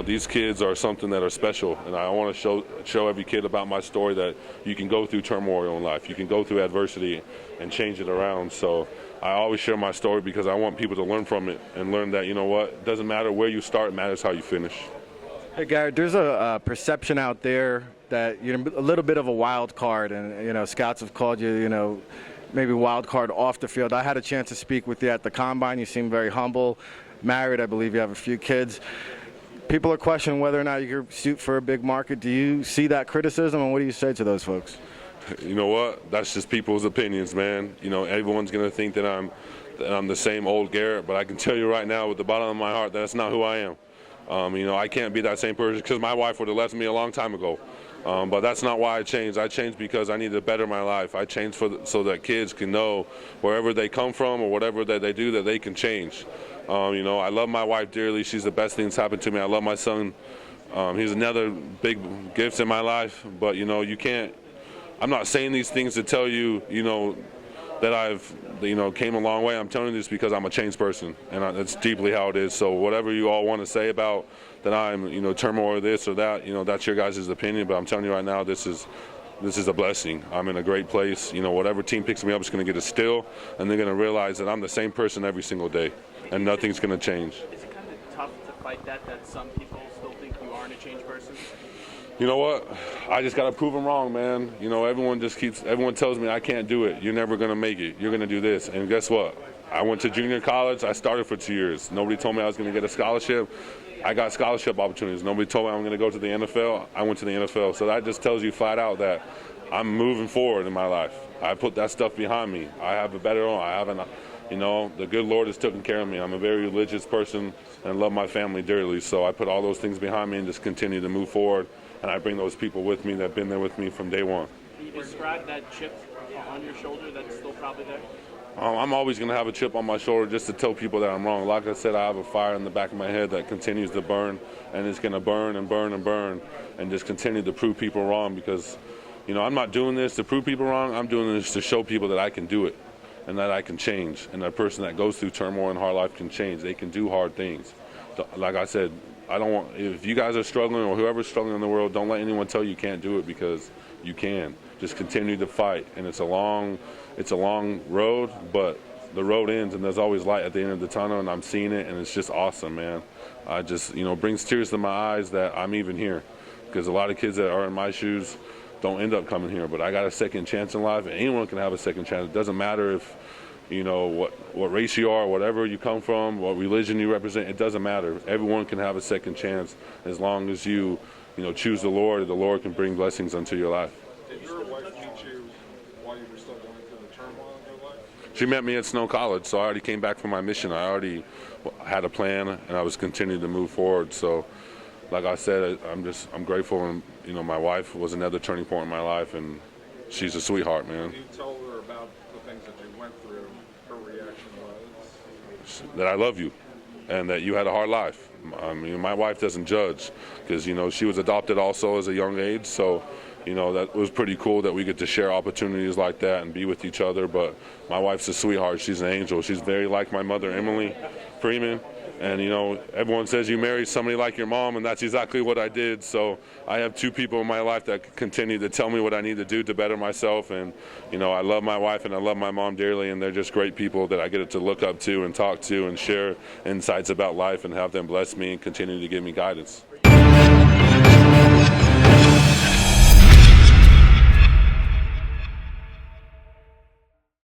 these kids are something that are special, and I want to show every kid about my story that you can go through turmoil in life, you can go through adversity and change it around. So I always share my story because I want people to learn from it and learn that, it doesn't matter where you start, it matters how you finish. Hey, Garrett, there's a perception out there that you're a little bit of a wild card, and, scouts have called you, maybe wild card off the field. I had a chance to speak with you at the Combine. You seem very humble, married. I believe you have a few kids. People are questioning whether or not you could shoot for a big market. Do you see that criticism, and what do you say to those folks? You know what? That's just people's opinions, man. Everyone's going to think that I'm the same old Garrett, but I can tell you right now with the bottom of my heart that's not who I am. I can't be that same person because my wife would have left me a long time ago. But that's not why I changed. I changed because I need to better my life. I changed so that kids can know wherever they come from or whatever that they do that they can change. I love my wife dearly. She's the best thing that's happened to me. I love my son. He's another big gift in my life. But, you can't. I'm not saying these things to tell you, that I've, came a long way. I'm telling you this because I'm a changed person, and that's deeply how it is. So whatever you all want to say about that I'm, turmoil or this or that, that's your guys' opinion. But I'm telling you right now, this is a blessing. I'm in a great place. Whatever team picks me up is going to get a steal, and they're going to realize that I'm the same person every single day, and nothing's going to change. Is it kind of tough to fight that some people still think you aren't a changed person? You know what? I just got to prove them wrong, man. Everyone tells me I can't do it. You're never going to make it. You're going to do this. And guess what? I went to junior college. I started for 2 years. Nobody told me I was going to get a scholarship. I got scholarship opportunities. Nobody told me I'm going to go to the NFL. I went to the NFL. So that just tells you flat out that I'm moving forward in my life. I put that stuff behind me. I have a better home. I have the good Lord has taken care of me. I'm a very religious person and love my family dearly. So I put all those things behind me and just continue to move forward. And I bring those people with me that have been there with me from day one. Can you describe that chip on your shoulder that's still probably there? I'm always going to have a chip on my shoulder just to tell people that I'm wrong. Like I said, I have a fire in the back of my head that continues to burn, and it's going to burn and burn and burn and just continue to prove people wrong because, I'm not doing this to prove people wrong. I'm doing this to show people that I can do it and that I can change, and that a person that goes through turmoil in hard life can change. They can do hard things. Like I said, if you guys are struggling or whoever's struggling in the world, don't let anyone tell you can't do it because you can. Just continue to fight, and it's a long road, but the road ends, and there's always light at the end of the tunnel, and I'm seeing it, and it's just awesome, man. I just, brings tears to my eyes that I'm even here, because a lot of kids that are in my shoes don't end up coming here, but I got a second chance in life, and anyone can have a second chance. It doesn't matter if what race you are, whatever you come from, what religion you represent, it doesn't matter. Everyone can have a second chance as long as you choose the Lord can bring blessings unto your life. Did your wife meet you while you were still going through the turmoil in your life? She met me at Snow College, so I already came back from my mission. I already had a plan, and I was continuing to move forward. So, like I said, I'm grateful, and my wife was another turning point in my life, and she's a sweetheart, man. When you told her about the things that you went through, her reaction was? That I love you, and that you had a hard life. My wife doesn't judge, because she was adopted also as a young age, so that was pretty cool that we get to share opportunities like that and be with each other. But my wife's a sweetheart. She's an angel. She's very like my mother, Emily Freeman. And, everyone says you married somebody like your mom, and that's exactly what I did. So I have two people in my life that continue to tell me what I need to do to better myself. And, I love my wife and I love my mom dearly, and they're just great people that I get to look up to and talk to and share insights about life and have them bless me and continue to give me guidance.